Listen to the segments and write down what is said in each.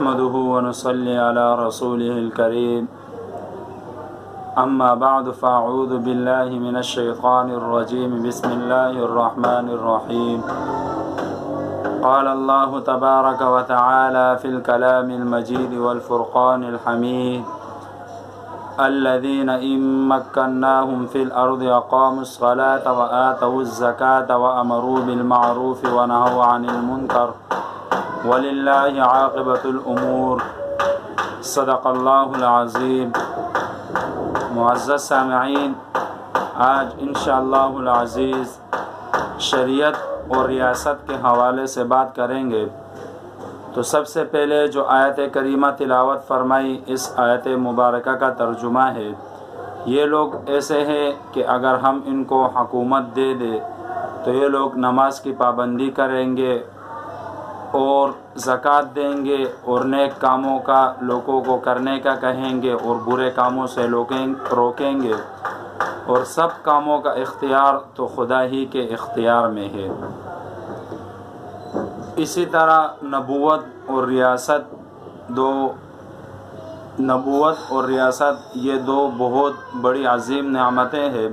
نحمده ونصلي على رسوله الكريم أما بعد فأعوذ بالله من الشيطان الرجيم بسم الله الرحمن الرحيم قال الله تبارك وتعالى في الكلام المجيد والفرقان الحميد الذين إن مكناهم في الأرض أقاموا الصلاة وآتوا الزكاة وأمروا بالمعروف ونهوا عن المنكر وللہ عاقبۃ الامور صدق اللہ العظیم۔ معزز سامعین، آج انشاءاللہ العزیز شریعت اور ریاست کے حوالے سے بات کریں گے۔ تو سب سے پہلے جو آیت کریمہ تلاوت فرمائی، اس آیت مبارکہ کا ترجمہ ہے، یہ لوگ ایسے ہیں کہ اگر ہم ان کو حکومت دے دیں تو یہ لوگ نماز کی پابندی کریں گے اور زکوٰۃ دیں گے اور نیک کاموں کا لوگوں کو کرنے کا کہیں گے اور برے کاموں سے روکیں گے، اور سب کاموں کا اختیار تو خدا ہی کے اختیار میں ہے۔ اسی طرح نبوت اور ریاست یہ دو بہت بڑی عظیم نعمتیں ہیں۔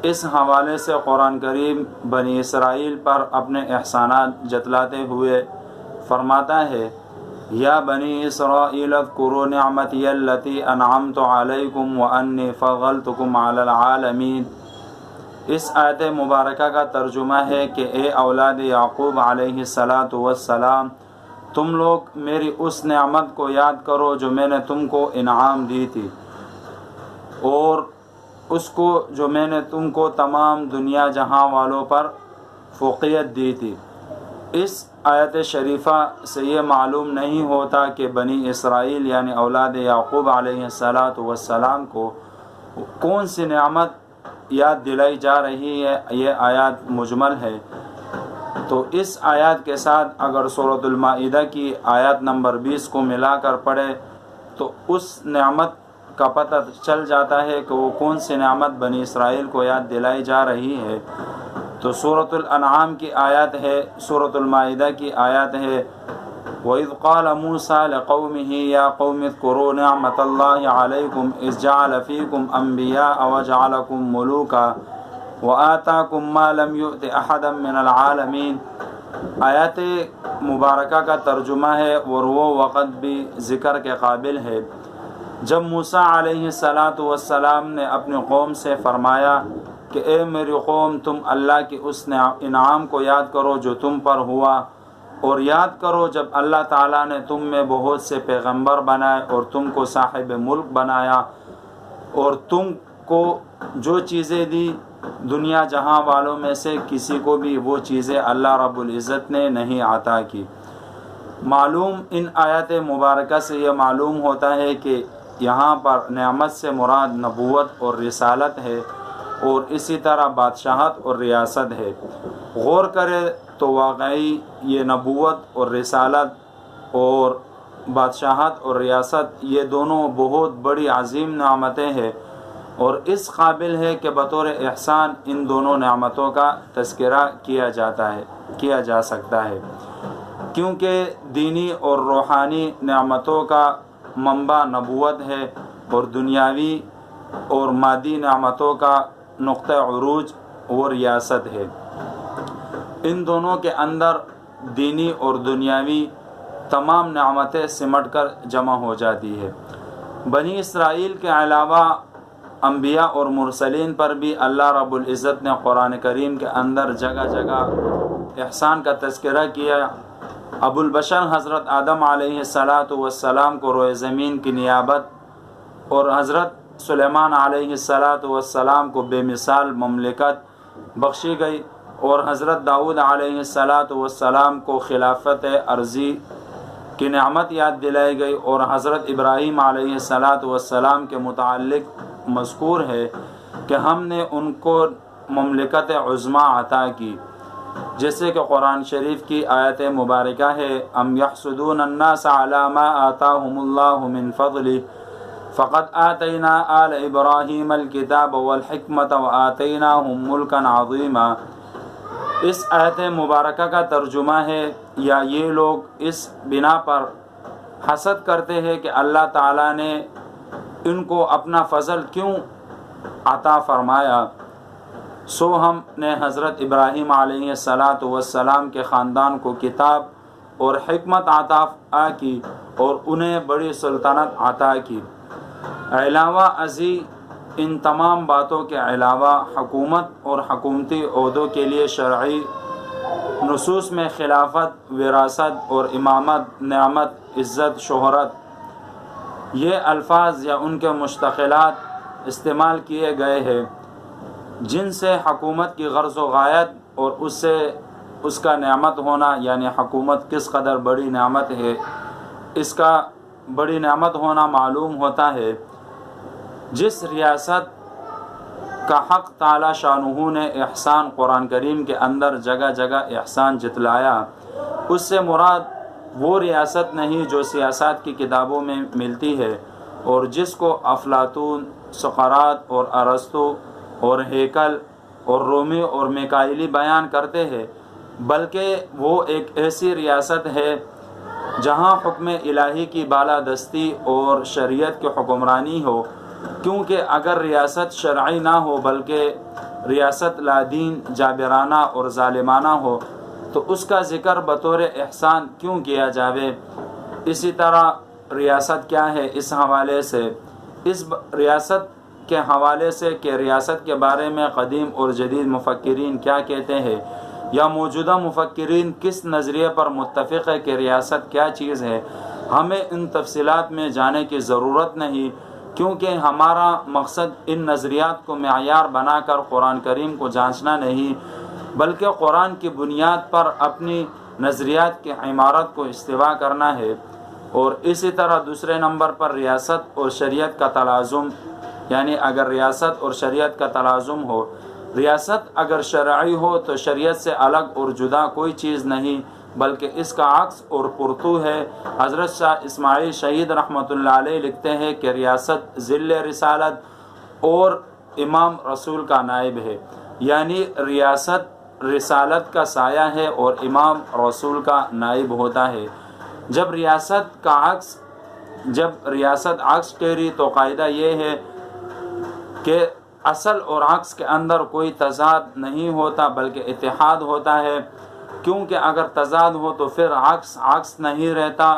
اس حوالے سے قرآن کریم بنی اسرائیل پر اپنے احسانات جتلاتے ہوئے فرماتا ہے، یا بنی اسرائیل اذکروا نعمتی التی انعمت علیکم وانی فضلتکم علی العالمین۔ اس آیت مبارکہ کا ترجمہ ہے کہ اے اولاد یعقوب علیہ السلام، تم لوگ میری اس نعمت کو یاد کرو جو میں نے تم کو انعام دی تھی، اور اس کو جو میں نے تم کو تمام دنیا جہاں والوں پر فوقیت دی تھی۔ اس آیت شریفہ سے یہ معلوم نہیں ہوتا کہ بنی اسرائیل یعنی اولاد یعقوب علیہ السلام کو کون سی نعمت یاد دلائی جا رہی ہے۔ یہ آیات مجمل ہے، تو اس آیات کے ساتھ اگر سورۃ المائدہ کی آیات نمبر 20 کو ملا کر پڑھے تو اس نعمت کا پتہ چل جاتا ہے کہ وہ کون سی نعمت بنی اسرائیل کو یاد دلائی جا رہی ہے۔ تو سورۃ الانعام کی آیات ہے، سورۃ المائدہ کی آیات ہے، وَإِذْ قَالَ مُوسَىٰ لِقَوْمِهِ يَا قَوْمِ اذْكُرُوا نِعْمَةَ اللَّهِ عَلَيْكُمْ إِذْ جَعَلَ فِيكُمْ أَنْبِيَاءَ وَجَعَلَكُمْ مُلُوكًا وَآتَاكُمْ مَا لَمْ يُؤْتِ أَحَدًا مِّنَ الْعَالَمِينَ۔ آیات مبارکہ کا ترجمہ ہے اور وہ وقت بھی ذکر کے قابل ہے جب موسیٰ علیہ السلام نے اپنی قوم سے فرمایا کہ اے میری قوم، تم اللہ کی اس انعام کو یاد کرو جو تم پر ہوا، اور یاد کرو جب اللہ تعالیٰ نے تم میں بہت سے پیغمبر بنائے اور تم کو صاحب ملک بنایا، اور تم کو جو چیزیں دی دنیا جہاں والوں میں سے کسی کو بھی وہ چیزیں اللہ رب العزت نے نہیں عطا کی۔ معلوم ان آیات مبارکہ سے یہ معلوم ہوتا ہے کہ یہاں پر نعمت سے مراد نبوت اور رسالت ہے، اور اسی طرح بادشاہت اور ریاست ہے۔ غور کرے تو واقعی یہ نبوت اور رسالت اور بادشاہت اور ریاست یہ دونوں بہت بڑی عظیم نعمتیں ہیں، اور اس قابل ہے کہ بطور احسان ان دونوں نعمتوں کا تذکرہ کیا جا سکتا ہے، کیونکہ دینی اور روحانی نعمتوں کا منبع نبوت ہے، اور دنیاوی اور مادی نعمتوں کا نقطہ عروج وہ ریاست ہے۔ ان دونوں کے اندر دینی اور دنیاوی تمام نعمتیں سمٹ کر جمع ہو جاتی ہے۔ بنی اسرائیل کے علاوہ انبیاء اور مرسلین پر بھی اللہ رب العزت نے قرآن کریم کے اندر جگہ جگہ احسان کا تذکرہ کیا۔ ابو البشر حضرت آدم علیہ السلام کو روئے زمین کی نیابت، اور حضرت سلیمان علیہ السلام کو بے مثال مملکت بخشی گئی، اور حضرت داؤد علیہ السلام کو خلافت عرضی کی نعمت یاد دلائی گئی، اور حضرت ابراہیم علیہ السلام کے متعلق مذکور ہے کہ ہم نے ان کو مملکت عظمیٰ عطا کی، جیسے کہ قرآن شریف کی آیت مبارکہ ہے، ام یحسدون الناس علی ما آتاہم اللہ من فضلہ فقد آتینا آل ابراہیم الکتاب والحکمت وآتیناہم ملکا عظیما۔ اس آیت مبارکہ کا ترجمہ ہے، یا یہ لوگ اس بنا پر حسد کرتے ہیں کہ اللہ تعالیٰ نے ان کو اپنا فضل کیوں عطا فرمایا، سو ہم نے حضرت ابراہیم علیہ السلام کے خاندان کو کتاب اور حکمت عطا کی اور انہیں بڑی سلطنت عطا کی۔ علاوہ ازیں ان تمام باتوں کے علاوہ حکومت اور حکومتی عہدوں کے لیے شرعی نصوص میں خلافت، وراثت اور امامت، نعمت، عزت، شہرت یہ الفاظ یا ان کے مشتقلات استعمال کیے گئے ہیں، جن سے حکومت کی غرض و غایت اور اس کا نعمت ہونا، یعنی حکومت کس قدر بڑی نعمت ہے، اس کا بڑی نعمت ہونا معلوم ہوتا ہے۔ جس ریاست کا حق تعالی شانہ نے احسان قرآن کریم کے اندر جگہ جگہ احسان جتلایا، اس سے مراد وہ ریاست نہیں جو سیاست کی کتابوں میں ملتی ہے اور جس کو افلاطون، سقراط اور ارسطو اور ہیکل اور رومی اور میکائیلی بیان کرتے ہیں، بلکہ وہ ایک ایسی ریاست ہے جہاں حکم الہی کی بالادستی اور شریعت کی حکمرانی ہو، کیونکہ اگر ریاست شرعی نہ ہو بلکہ ریاست لادین، جابرانہ اور ظالمانہ ہو تو اس کا ذکر بطور احسان کیوں کیا جاوے؟ اسی طرح ریاست کیا ہے، اس حوالے سے اس ریاست کے حوالے سے کہ ریاست کے بارے میں قدیم اور جدید مفکرین کیا کہتے ہیں یا موجودہ مفکرین کس نظریے پر متفق ہے کہ ریاست کیا چیز ہے، ہمیں ان تفصیلات میں جانے کی ضرورت نہیں، کیونکہ ہمارا مقصد ان نظریات کو معیار بنا کر قرآن کریم کو جانچنا نہیں، بلکہ قرآن کی بنیاد پر اپنی نظریات کی عمارت کو استوا کرنا ہے۔ اور اسی طرح دوسرے نمبر پر ریاست اور شریعت کا تلازم، یعنی اگر ریاست اور شریعت کا تلازم ہو، ریاست اگر شرعی ہو تو شریعت سے الگ اور جدا کوئی چیز نہیں بلکہ اس کا عکس اور پرتو ہے۔ حضرت شاہ اسماعیل شہید رحمۃ اللہ علیہ لکھتے ہیں کہ ریاست ذل رسالت اور امام رسول کا نائب ہے، یعنی ریاست رسالت کا سایہ ہے اور امام رسول کا نائب ہوتا ہے۔ جب ریاست عکس ٹھہری تو قاعدہ یہ ہے کہ اصل اور عکس کے اندر کوئی تضاد نہیں ہوتا بلکہ اتحاد ہوتا ہے، کیونکہ اگر تضاد ہو تو پھر عکس نہیں رہتا۔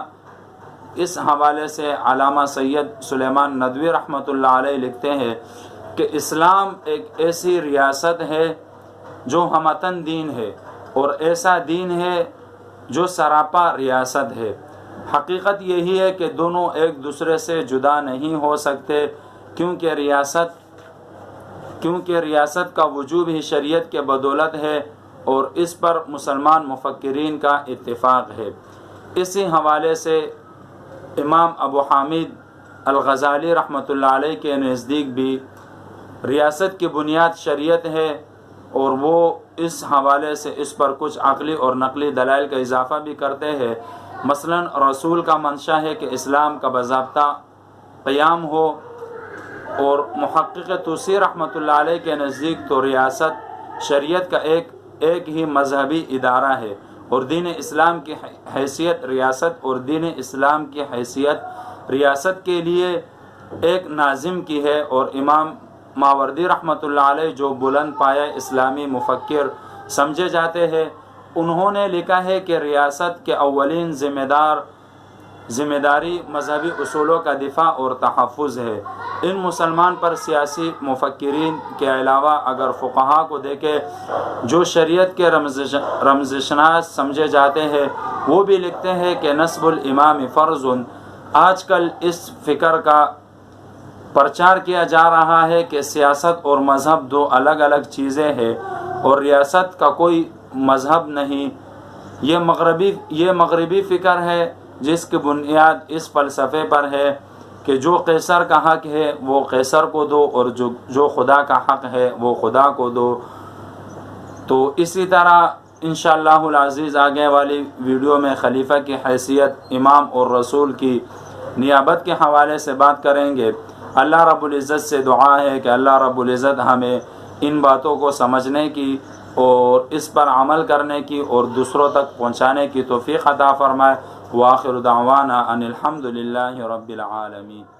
اس حوالے سے علامہ سید سلیمان ندوی رحمۃ اللہ علیہ لکھتے ہیں کہ اسلام ایک ایسی ریاست ہے جو ہمتن دین ہے اور ایسا دین ہے جو سراپا ریاست ہے۔ حقیقت یہی ہے کہ دونوں ایک دوسرے سے جدا نہیں ہو سکتے، کیونکہ ریاست کا وجود ہی شریعت کے بدولت ہے اور اس پر مسلمان مفکرین کا اتفاق ہے۔ اسی حوالے سے امام ابو حامد الغزالی رحمۃ اللہ علیہ کے نزدیک بھی ریاست کی بنیاد شریعت ہے، اور وہ اس حوالے سے اس پر کچھ عقلی اور نقلی دلائل کا اضافہ بھی کرتے ہیں۔ مثلا رسول کا منشا ہے کہ اسلام کا باضابطہ قیام ہو، اور محقق توسی رحمۃ اللہ علیہ کے نزدیک تو ریاست شریعت کا ایک ہی مذہبی ادارہ ہے، اور دین اسلام کی حیثیت ریاست کے لیے ایک ناظم کی ہے۔ اور امام ماوردی رحمۃ اللہ علیہ جو بلند پایہ اسلامی مفکر سمجھے جاتے ہیں، انہوں نے لکھا ہے کہ ریاست کے اولین ذمہ داری مذہبی اصولوں کا دفاع اور تحفظ ہے۔ ان مسلمان پر سیاسی مفکرین کے علاوہ اگر فقہا کو دیکھے جو شریعت کے رمز شناس سمجھے جاتے ہیں، وہ بھی لکھتے ہیں کہ نصب الامام فرض۔ آج کل اس فکر کا پرچار کیا جا رہا ہے کہ سیاست اور مذہب دو الگ الگ چیزیں ہیں اور ریاست کا کوئی مذہب نہیں۔ یہ مغربی فکر ہے جس کی بنیاد اس فلسفے پر ہے کہ جو قیصر کا حق ہے وہ قیصر کو دو اور جو خدا کا حق ہے وہ خدا کو دو۔ تو اسی طرح انشاءاللہ العزیز آگے والی ویڈیو میں خلیفہ کی حیثیت، امام اور رسول کی نیابت کے حوالے سے بات کریں گے۔ اللہ رب العزت سے دعا ہے کہ اللہ رب العزت ہمیں ان باتوں کو سمجھنے کی اور اس پر عمل کرنے کی اور دوسروں تک پہنچانے کی توفیق عطا فرمائے، وآخر دعوانا ان الحمد للہ رب العالمین۔